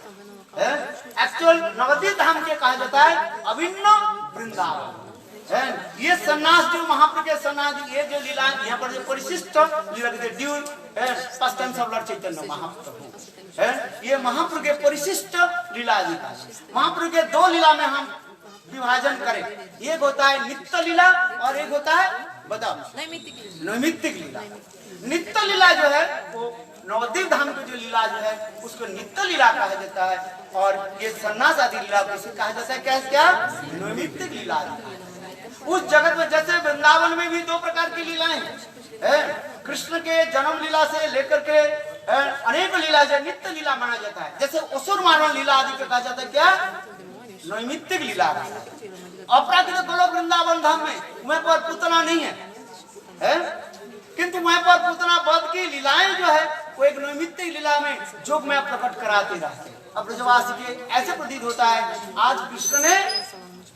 एक्चुअल नवद्वीप धाम के कहा जाता है अभिन्न वृंदावन। ये सन्यास जो महाप्रभु के सन्यास, ये जो लीला यहाँ पर जो परिशिष्ट लीला ड्यूल चैतन्य महाप्रभु है, ये महाप्रभु के परिशिष्ट लीला जी का। महाप्रभु के दो लीला में हम विभाजन करें, एक होता है नित्य लीला और एक होता है, बताओ, नैमित्तिक लीला। नित्य लीला जो है वो नवद्वीप धाम की जो लीला जो है उसको नित्य लीला कहा जाता है, और ये सन्यास आदि लीला को कहा जाता है क्या? नैमित्तिक लीला। उस जगत में जैसे वृंदावन में भी दो प्रकार की लीलाएं हैं, कृष्ण के जन्म लीला से लेकर के अनेक लीला जो नित्य लीला माना जाता है। जैसे असुर मानव लीला आदि को कहा जाता है क्या? नैमित्तिक लीला। अपराधिक गोलोक वृंदावन धाम में वहाँ पर पुतना नहीं है, है? किंतु वहां पर पूतना वध की लीलाएं जो है वो एक नैमित्तिक लीला में जोग में प्रकट कराते रहते हैं। अब ब्रजवासी के ऐसे प्रतीत होता है आज कृष्ण ने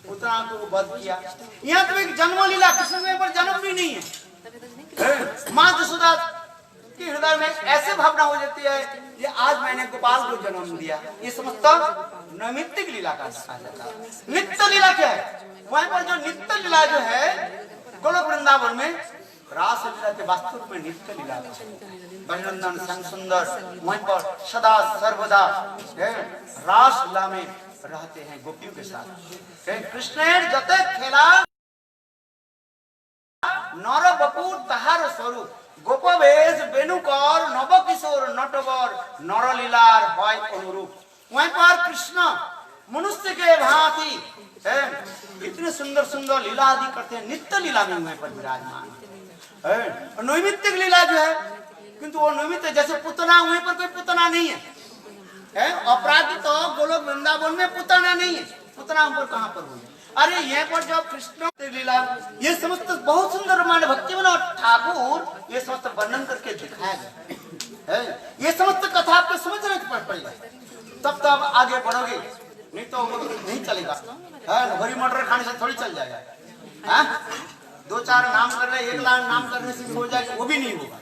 पूतना को वध किया। यहाँ तो एक जन्म लीला, कृष्ण में पर जन्म भी नहीं है। माँ यशोदा के हृदय में ऐसे भावना हो जाती है कि आज मैंने गोपाल को जन्म दिया। ये समस्त नैमित्तिक लीला का कहा जाता है। नित्य लीला क्या है? वहां पर जो नित्य लीला जो है गोलोक वृंदावन में रास लीला के वास्तव में नित्य लीला बजरंदन संग सुंदर वहीं पर सदा सर्वदा रास लीला में रहते हैं गोपियों के साथ। कृष्णेर जते खेला नर बपुर तहार स्वरूप गोपवेश बेनुकर नव किशोर नटवर नर लीलार হয় अनुरूप। वहीं पर कृष्ण मनुष्य के भांति इतने सुंदर सुंदर लीला आदि करते हैं। नित्य लीला में वहीं पर विराजमान है। नैमित्तिक लीला जो है किंतु वो नैमित्त जैसे पुतना वहीं पर कोई पुतना नहीं है। अपराध तो गोलोक वृंदावन में पुतना नहीं है। पुतना ऊपर कहाँ पर हुई? अरे यहाँ पर जो कृष्ण लीला ये समस्त बहुत सुंदर मान भक्ति बना ठाकुर ये समस्त वर्णन करके दिखाया गया है। ये समस्त कथा आपको समझना पड़ेगा तब तो आप आगे बढ़ोगे, नहीं तो नहीं चलेगा। हरी मटर खाने से थोड़ी चल जाएगा। दो चार नाम कर रहे, एक लाख नाम करने से हो जाएगा, वो भी नहीं होगा।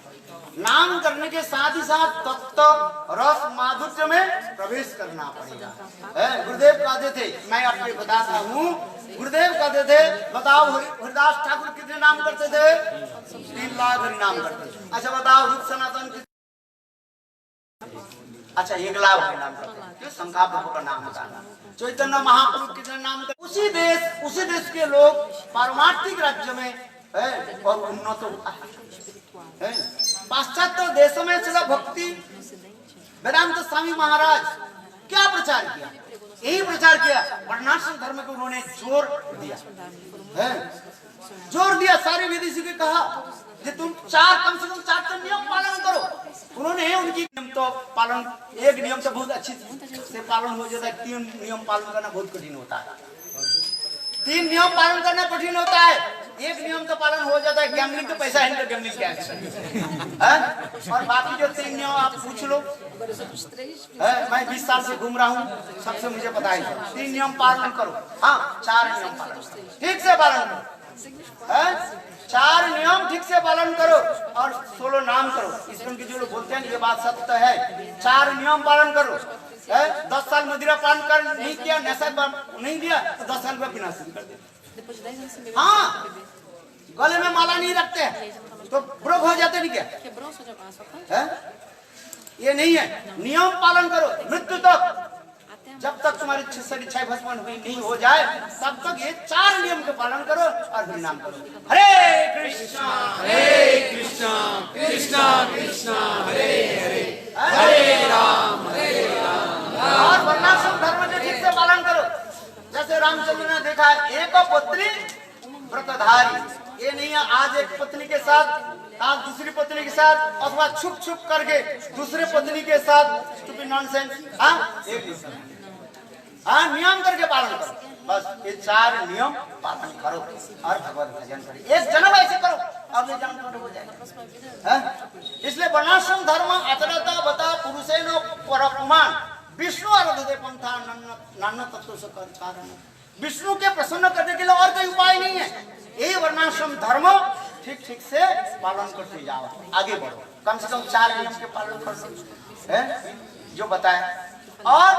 नाम करने के साथ ही साथ तत्व रस माधुर्य में प्रवेश करना पड़ेगा। गुरुदेव कहते थे, मैं आपको बताता हूँ, गुरुदेव कहते थे बताओ हरिदास ठाकुर कितने नाम करते थे? 3 लाख हरि नाम करते थे। अच्छा बताओ रूप सनातन अच्छा 1 लाख हरि नाम करते थे। शंखा प्रभु का नाम बताना। चैतन्य महाप्रभु कितने नाम करते? उसी देश के लोग पारमार्थिक राज्य में और उन्नत होता है। पाश्चात्य देशों में चला भक्ति वेदांत स्वामी महाराज क्या प्रचार किया? यही प्रचार किया वर्णाश्रम धर्म को उन्होंने जोर दिया है। जोर दिया सारे विदेशी के कहा कि तुम कम से कम 4 नियम पालन करो। उन्होंने उनकी नियम तो पालन, एक नियम तो बहुत अच्छी से पालन हो जाता है, 3 नियम पालन करना बहुत कठिन होता है। 3 नियम पालन करना कठिन होता है, एक नियम तो पालन हो जाता है। गैम्बलिंग का पैसा है, गैम्बलिंग क्या है? और बाकी जो 3 नियम आप पूछ लो। मैं 20 साल से घूम रहा हूँ, सबसे मुझे पता है। 3 नियम पालन करो, हाँ 4 नियम पालन ठीक से पालन करो। 4 नियम ठीक से पालन करो और 16 नाम करो। इसमें जो लोग बोलते हैं ये बात सत्य है। 4 नियम पालन करो। 10 साल मदिरा पान कर नहीं किया, नशा नहीं दिया तो 10 साल में पीना शुरू कर दे। हाँ गले में माला नहीं रखते तो ब्रोक हो जाते नहीं क्या? ये नहीं है। नियम पालन करो मृत्यु तक, जब तक तुम्हारी शरीर इच्छा भस्म नहीं हो जाए तब तक ये 4 नियम के पालन करो और हरि नाम करो। हरे कृष्णा कृष्णा कृष्णा हरे हरे हरे राम और वर्णाश्रम धर्म के ठीक से पालन करो। जैसे रामचंद्र ने देखा एक पत्नी व्रतधारी, ये नहीं है आज एक पत्नी के साथ आज दूसरी पत्नी के साथ अथवा छुप छुप करके दूसरे पत्नी के साथ स्टूपिड नॉनसेंस। नियम करके पालन करो। बस ये 4 नियम पालन करो और भगवत भजन करो। एक जन्म ऐसे करो, अगले जन्म थोड़े हो जाएगा। इसलिए वर्णाश्रम धर्म अचरता बता पुरुषेनो परपुमान विष्णु आराधते पंथा नाना तत्व से कारण। विष्णु के प्रसन्न करने के लिए और कोई उपाय नहीं है। यही वर्णाश्रम धर्म ठीक से पालन करते जाओ, आगे बढ़ो। कम से कम 4 नियम के पालन करो जो बताया। और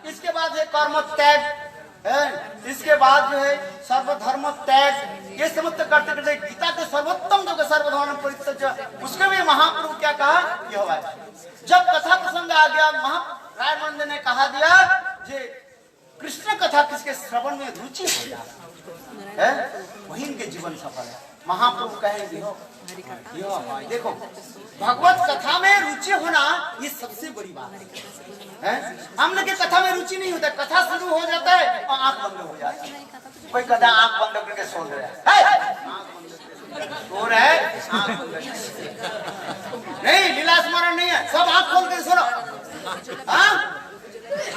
इसके बाद है कर्म त्याग, इसके बाद जो है सर्वधर्म त्याग। ये समस्त करते करते गीता के सर्वोत्तम जो सर्वधर्म परित्यज्य उसके भी महाप्रभु क्या कहा? यह जब कथा प्रसंग आ गया रायमंद ने कहा दिया जे कृष्ण कथा किसके श्रवण में रुचि हो जाए वही इनके जीवन सफल है। महाप्रभु कहेंगे देखो भगवत कथा में रुचि होना ये सबसे बड़ी बात है। हम लोग के कथा में रुचि नहीं होता, कथा शुरू हो जाता है और आंख बंद हो जाता है। कोई कथा आंख बंद करके सो रहा है, सो रहा है नहीं, लीला स्मरण नहीं है, सब आंख खोल कर सुनो।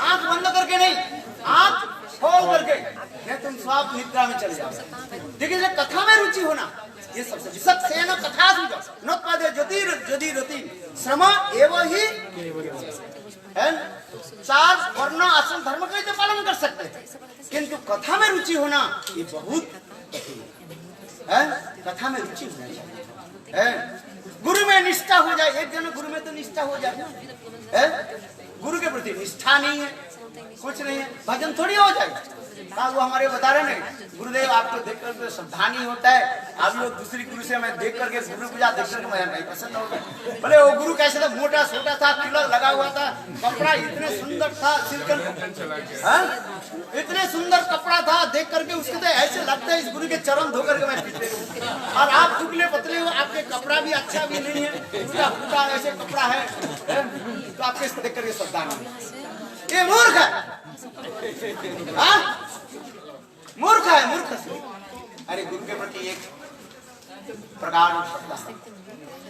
आंख बंद करके नहीं, आंख खोल करके, नहीं तुम स्वाप निद्रा में चले जाओ। देखिए कथा में रुचि होना ये सबसे विशेषण कथा नोत्पादे ज्योति रति श्रम एवं ही चार वर्ण आश्रम धर्म का तो पालन कर सकते हैं, किंतु कथा में रुचि होना ये बहुत है। कथा में रुचि होना चाहिए। गुरु में निष्ठा हो जाए, एक जन गुरु में तो निष्ठा हो जाए है? गुरु के प्रति निष्ठा नहीं है, कुछ नहीं है, भजन थोड़ी हो जाए। वो हमारे बता रहे हैं गुरुदेव आपको देख करके श्रद्धा नहीं होता है, आप लोग दूसरी गुरु से मैं देख करके गुरु पूजा देख करके मुझे नहीं पसंद होगा। बोले वो गुरु कैसे था, मोटा छोटा था, तिलक लगा हुआ था, कपड़ा इतने सुंदर था, सिल्कन इतने सुंदर कपड़ा था, देख करके उसके तो ऐसे लगता है इस गुरु के चरण धो करके मैं पीछे। और आप दुबले पतले हो, आपके कपड़ा भी अच्छा भी नहीं है, उसका फूटा ऐसे कपड़ा है, तो आपके देख करके श्रद्धा नहीं। ये मूर्ख है, मूर्ख है, मूर्ख। अरे गुरु के प्रति एक प्रगाढ़ श्रद्धा,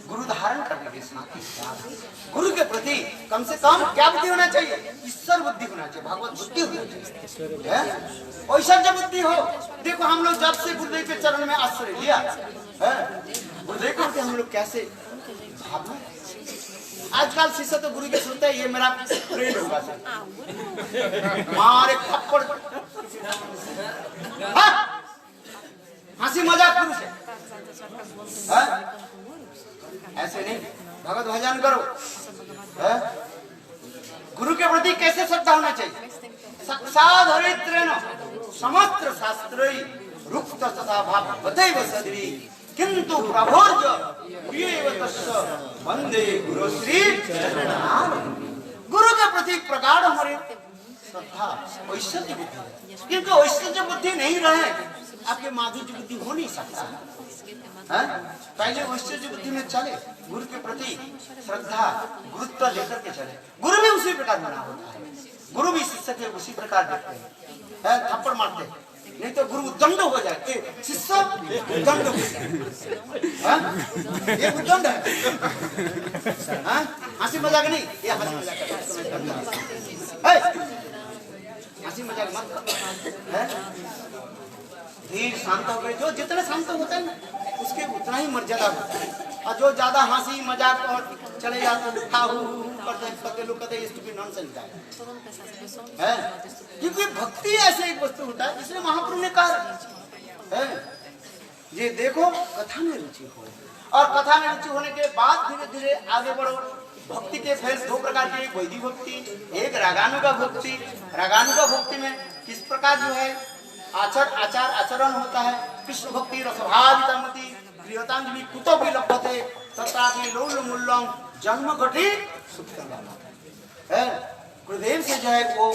गुरु धारण करने के साथ गुरु के प्रति कम से कम क्या बुद्धि होना चाहिए, ईश्वर बुद्धि होना चाहिए, भगवत बुद्धि होना चाहिए, ऐश्वर्य बुद्धि हो। देखो हम लोग जब से गुरुदेव के चरण में आश्रय लिया है, गुरुदेव को हम लोग कैसे भावना। आजकल शिष्य तो गुरु के सुनते हैं ये मेरा फ्रेंड होगा सर, मारे थप्पड़, हंसी मजाक गुरु से, ऐसे नहीं। भगवत भजन करो। गुरु के प्रति कैसे श्रद्धा होना चाहिए, साक्षाधरित्रेण समस्त शास्त्रई रुक्त तथा भाव बतैव सद्वी किंतु प्रभोर्ज प्रियैव तस्य वंदे गुरु श्री चरणाम। गुरु के प्रति प्रगाढ़ हमारे श्रद्धा ऐश्वर्य बुद्धि है, किंतु ऐश्वर्य बुद्धि नहीं रहे आपके माधुर्य बुद्धि हो नहीं सकता है। पहले ऐश्वर्य बुद्धि में चले, गुरु के प्रति श्रद्धा गुरुत्व लेकर के चले। गुरु भी उसी प्रकार बना होता है, गुरु भी शिष्य के उसी प्रकार देखते हैं, थप्पड़ मारते हैं, नहीं तो गुरु उद्दंड हो जाए, शिष्य उद्दंड हो जाए। ये उद्दंड है, हंसी मजाक नहीं, ये हंसी मजाक है, हंसी मजाक मत करो। धीर शांत हो गए, जो जितना शांत होता है ना उसके उतना ही मर्यादा होता है, और जो ज्यादा हंसी मजाक और चले जाते करते लोग कहते हैं नॉनसेंस है। क्योंकि भक्ति ऐसे एक वस्तु होता है, इसलिए महाप्रभु ने कहा है ये देखो कथा में रुचि हो, और कथा में रुचि होने के बाद धीरे धीरे आगे बढ़ो। भक्ति के फिर दो प्रकार की, एक वैदिक भक्ति, एक रागानुगा भक्ति। रागानुगा भक्ति में किस प्रकार जो है आचार आचरण होता है। कृष्ण भक्ति रसभावितमति प्रियतांजलि कुतो भी लभते तत्रापि लोल मूल्यं जन्म घटी सुखम है। गुरुदेव से जो है वो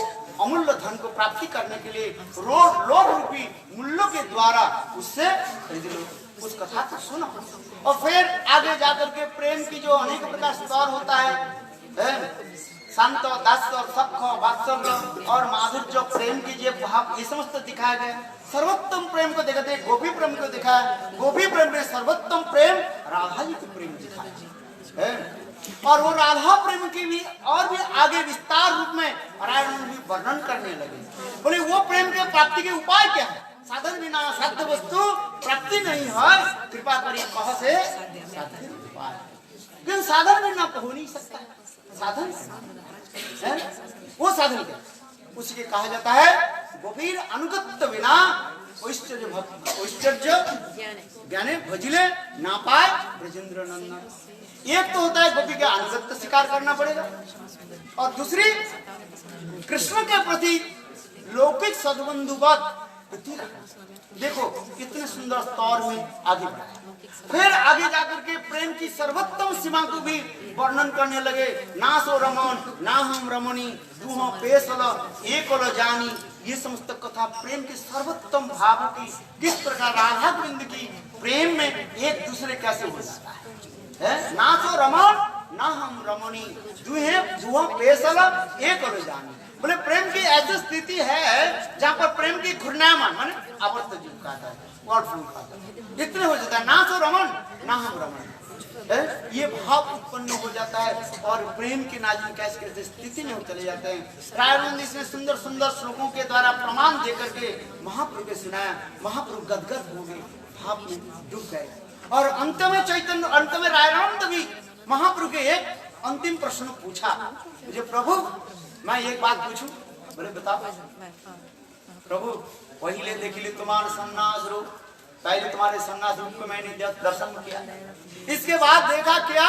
अमूल्य धन को प्राप्ति करने के लिए लोभ रूपी मूल्यों के द्वारा उससे खरीद लो, उस कथा को सुनो, और फिर आगे जाकर के प्रेम की जो अनेक प्रकार स्तर होता है, शांत दास्य और सख वात्सल्य और माधुर्य प्रेम की जो भाव, ये समस्त दिखाया गया। सर्वोत्तम प्रेम को देखते हैं, गोपी प्रेम को दिखाया, गोपी प्रेम में सर्वोत्तम प्रेम राधा जी के प्रेम दिखाया, और वो राधा प्रेम की भी और भी आगे विस्तार रूप में नारायण भी वर्णन करने लगे। बोले वो प्रेम के प्राप्ति के उपाय क्या है, साधन बिना साध्य वस्तु प्राप्ति नहीं है, कृपा करिए कह से साधन उपाय, लेकिन साधन बिना हो नहीं सकता। साधन है वो साधन क्या, उसके कहा जाता है गोपीर अनुगत बिना ऐश्वर्य ज्ञाने भजिले ना पाए ब्रजेंद्र नंदन। एक तो होता है गोपी का अनुगत्य स्वीकार करना पड़ेगा, और दूसरी कृष्ण के प्रति लौकिक सद्बंधुवत। देखो कितने सुंदर स्तर में आगे बढ़ा, फिर आगे जाकर के प्रेम की सर्वोत्तम सीमा को भी वर्णन करने लगे। ना सो रमन ना हम रमणी तू हो पेशल एक जानी। ये समस्त कथा प्रेम के सर्वोत्तम भावों की, किस प्रकार राधा गोविंद की प्रेम में एक दूसरे कैसे हो जाता है। ना सो रमन ना हम रमणी दुहा पेशल एक जानी। बोले प्रेम की ऐसी स्थिति है जहाँ पर प्रेम की घुरनामा माने आवर्त जीव खाता है, वर्डफुल खाता है, इतने हो जाता है। ना सो रमन ना हम रमन, ये भाव उत्पन्न हो जाता है, और प्रेम की नाजुक कैसे कैसे स्थिति में चले जाते हैं। रायनंद इसने सुंदर सुंदर श्लोकों के द्वारा प्रमाण देकर के महाप्रभु को सुनाया। महाप्रभु गदगद हो गए, भाव में डूब गए, और अंत में रायरानंद भी महाप्रभु के एक अंतिम प्रश्न पूछा, मुझे प्रभु मैं एक बात पूछूं? बोले बताओ। प्रभु पहले देखिले तुम्हारे सन्नास रूप, पहले तुम्हारे सन्नास रूप को मैंने दर्शन किया, इसके बाद देखा क्या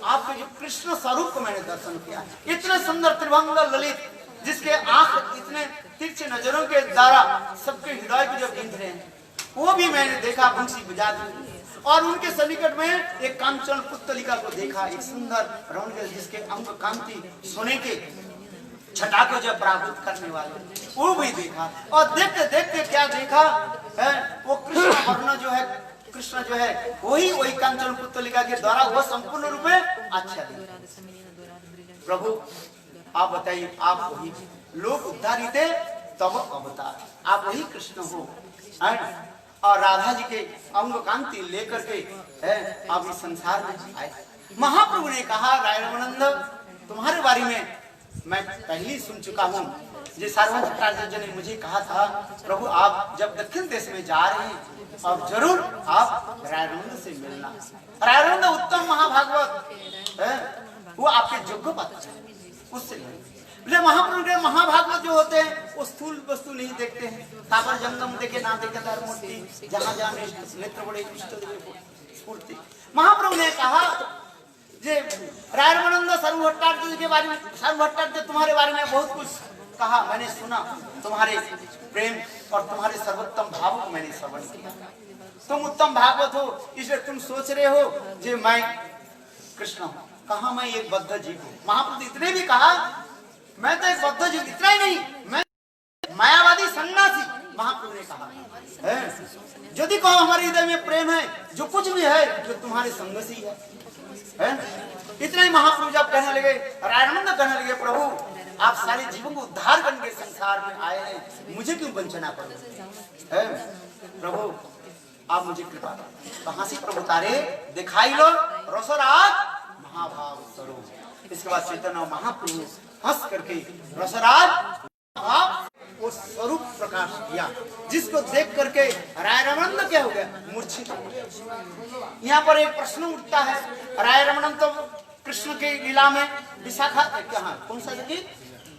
आपके जो कृष्ण स्वरूप को मैंने दर्शन किया, इतने सुंदर त्रिभंग ललित, जिसके आंख इतने तीक्ष्ण नजरों के द्वारा सबके हृदय को जो गिंध रहे हैं, वो भी मैंने देखा बंसी बजा दी। और उनके सन्निकट में एक कांचन पुतलिका को देखा, एक सुंदर रौनक जिसके अंग कांति सोने के छटा को जब प्राप्त करने वाले, वो भी देखा। और देखते देखते क्या देखा है, वो कृष्ण जो है वही कांचन पुतलिका के द्वारा वह संपूर्ण रूप में अच्छा दिखा। प्रभु आप बताइए, आप वही लोक उद्धारी थे तब अवतार, आप वही कृष्ण हो, और राधा जी के अंग कांति लेकर के आप इस संसार में आए। महाप्रभु ने कहा रायरानंद तुम्हारे बारे में मैं पहले ही सुन चुका हूँ। जो सार्वभौम ने मुझे कहा था प्रभु आप जब दक्षिण देश में जा रहे हैं और जरूर आप रायरानंद से मिलना। रायरानंद उत्तम महाभागवत है, वो आपके योग्य पात्र उससे महाप्रभु के महाभागवत जो होते हैं वो स्थूल वस्तु नहीं देखते हैं, तापर जंगम देखे ना देखे धर्म मूर्ति, जहाँ जहाँ नेत्र बड़े स्फूर्ति। महाप्रभु ने कहा जे रायरानंद सर्वभट्टाचार्य के बारे में, सर्वभट्टाचार्य तुम्हारे बारे में बहुत कुछ कहा, मैंने सुना तुम्हारे प्रेम और तुम्हारे सर्वोत्तम भाव को मैंने श्रवण किया। तुम उत्तम भागवत हो, इसलिए तुम सोच रहे हो जे मैं कृष्ण हूँ, कहा मैं एक बद्ध जीव हूँ। महाप्रभु इतने भी कहा मैं तो एक बद्ध जीव, इतना ही नहीं मैं मायावादी सन्यासी। महाप्रभु ने कहा यदि कहो हमारे हृदय में प्रेम है, जो कुछ भी है जो तुम्हारे संग से ही है। इतना ही महाप्रभु जब कहने लगे, रायरानंद कहने लगे प्रभु आप सारे जीवों को उद्धार करने के संसार में आए हैं, मुझे क्यों वंचना करो? प्रभु आप मुझे कृपा करो। कहां से प्रभु तारे दिखाई लो रसराज महाभाव स्वरूप। इसके बाद चैतन्य महाप्रभु हंस करके रसराज वो स्वरूप प्रकाश किया, जिसको देख करके रायरानंद क्या हो गया? मूर्छित। यहाँ पर एक प्रश्न उठता है, रायरानंद तो कृष्ण के लीला में विशाखा कहाँ कौन सा सखी?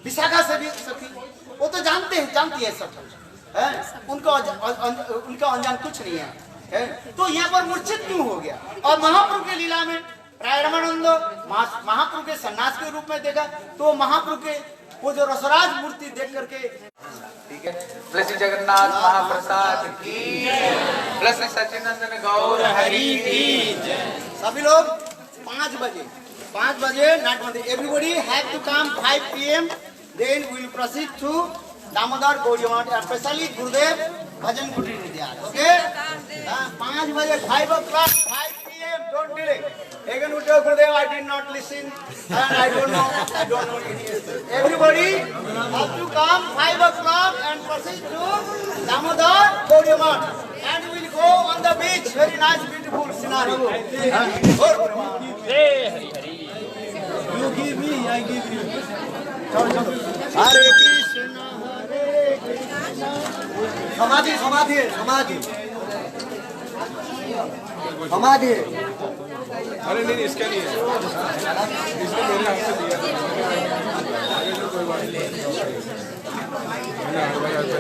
विशाखा से भी सखी, वो तो जानती है सब है, उनका अनजान कुछ नहीं है। तो यहाँ पर मूर्छित क्यों हो गया? और महाप्रभु के लीला में रायरानंद महाप्रभु के सन्यास के रूप में देखा, तो महाप्रभु के वो जो रसराज मूर्ति देख करके, ठीक है। ब्लेस जगन्नाथ महाप्रसाद की, ब्लेस सच्चिदानंद गौर हरि की। सभी लोग 5 बजे नाट मंदिर, everybody have to come 5 PM, then we will proceed to Damodar Gaudi मठ, स्पेशली गुरुदेव भजन कुटीर विद्यालय। ओके 5 बजे 5 o'clock 5 PM, don't delay. Again with your Gurudev, I did not listen and I don't know any. Everybody have to come 5 o'clock and proceed to Damodar Gaudiya Math, and we will go on the beach. Very nice, beautiful scenario. Hey, Hari Hari. You give me, I give you. Chalo. Hare Krishna, Hare Krishna. Samadhi. अरे नहीं इसका नहीं है, इसने मेरे हाथ से दिया आगे तो कोई बात नहीं मैंने हर बार याद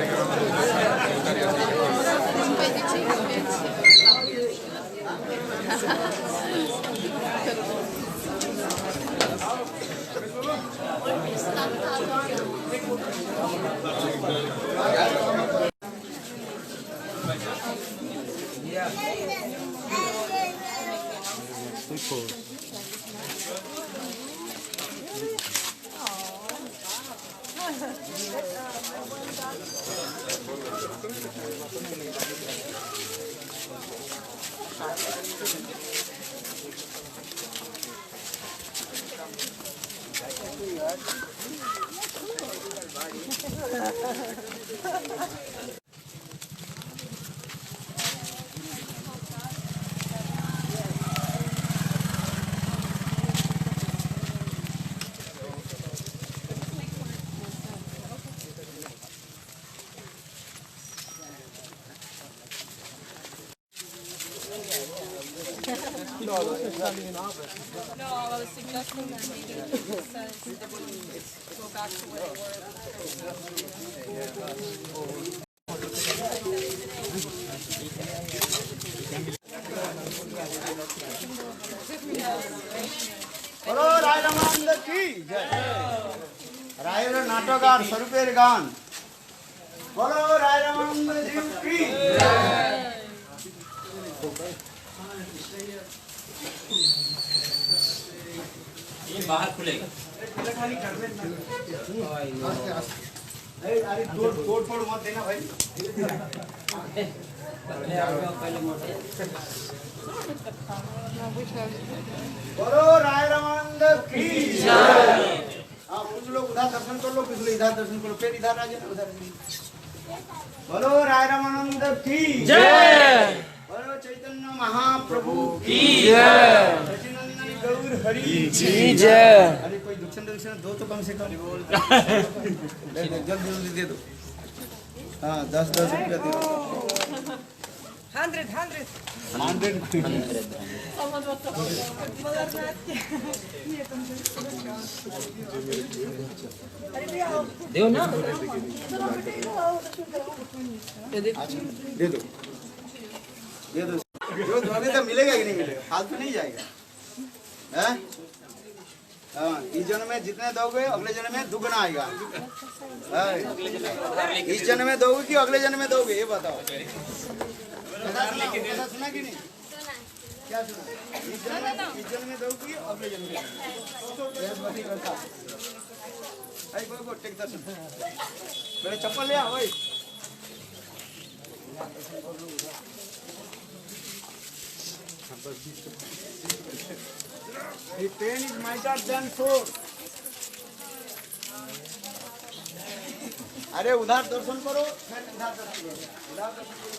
No, I was suggesting that maybe it says go back to where they were. बोलो राय रामानंद की जय। रायर नाटकगार स्वरूपेर गान। बोलो राय रामानंद जी की जय। ये बाहर खुलेगा। अरे तोड़ फोड़ मत देना भाई। बोलो राय रामानंद की जय। हाँ कुछ लोग उधर दर्शन कर लो, कुछ लोग इधर दर्शन करो, फिर इधर आ जाना उधर। बोलो राय रामानंद की जय। बोलो चैतन्य महाप्रभु की जय। सच्चिदानंद गौर हरि की जय। अरे कोई दक्षिण दो तो कम से कम जल्दी दे दो। हाँ 10-10 रुपया दे दो। 100 दो ना। दे दो जो अभी तो मिलेगा कि नहीं मिलेगा, फालतू नहीं जाएगा। हैं? हाँ इस जन्म में जितने दोगे अगले जन्म में दुगना आएगा। इस जन्म में दोगे कि अगले जन्म में दोगे ये बताओ। ऐसा सुना कि नहीं? क्या सुना? इस जन्म में दोगे कि अगले जन्म में? टेक दर्शन। मेरे चप्पल ले आओ भाई। The pain is mightier than sword. अरे उधर दर्शन करो, फिर इधर दर्शन करो, उधर दर्शन करो।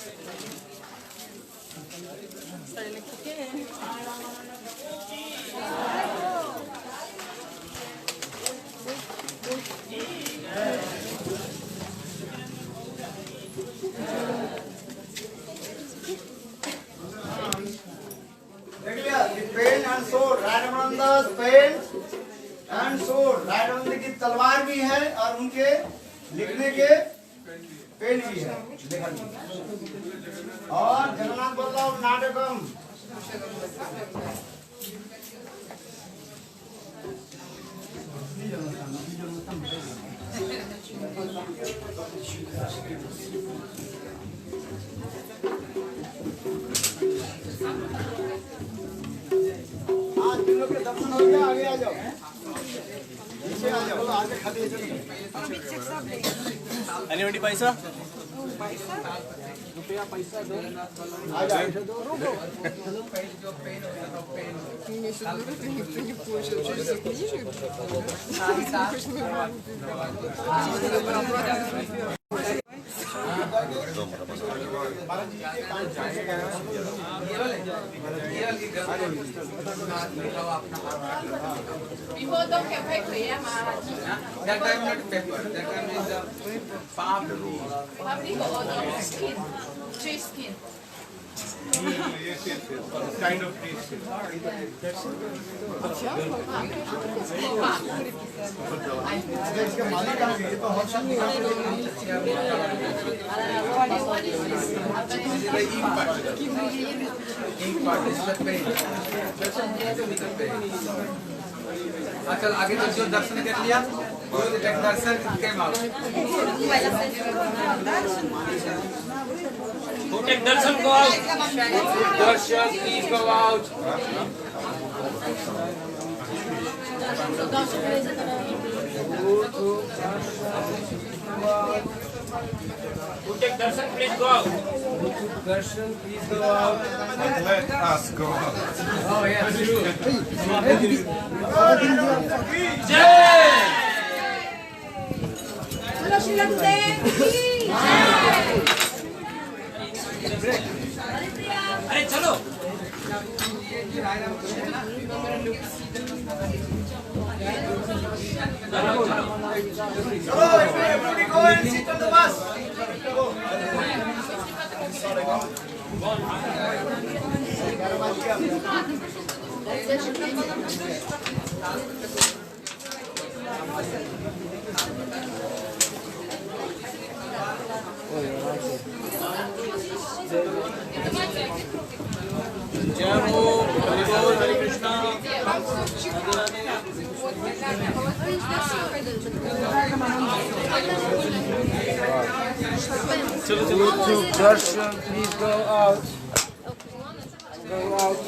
देख लिया, the pain and sword, रायरामानंद's pain and sword, रायरामानंद की तलवार भी है और उनके लिखने के पेन भी है। और जगन्नाथ बल्लभ नाटकम हाँ जिन लोग के दर्शन हो गया आगे आ जाओ, नीचे आ जाओ, आगे खाली एनीबडी पैसा रुपया पैसा दो। आ जाओ। Если дура, ты никто не хочет. Через книжек. Before don't get paper, yeah, that time not paper. That time is palm rule. Public or skin? Tree skin. Yes, kind of taste. इसके मालिक आ गए तो हर शब्द Ink part is the pain. चल आगे तो जो दर्शन कर लिया वो दर्शन के माल एक दर्शन को आओ। दर्शन please go out. एक दर्शन प्लीज गो आओ। Darshan please go out. Let us go. Oh yeah, true. अरे चलो। चलो everybody go and sit on the bus. Go. जय हो हरि बोल हरे Krishna YouTube Darshan, please go out. Go out.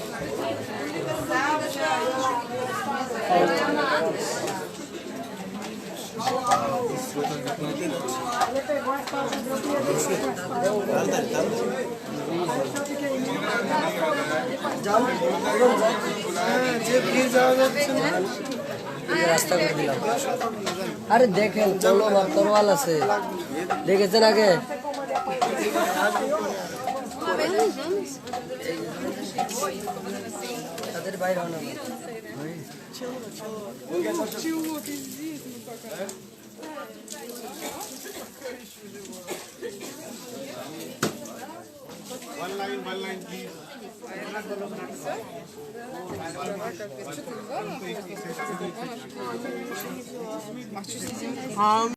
রাস্তা করে দিলাম আরে দেখেন চলো আমার তরোয়াল আছে দেখেছেন আগে তাদের বাইরে হন One line, please.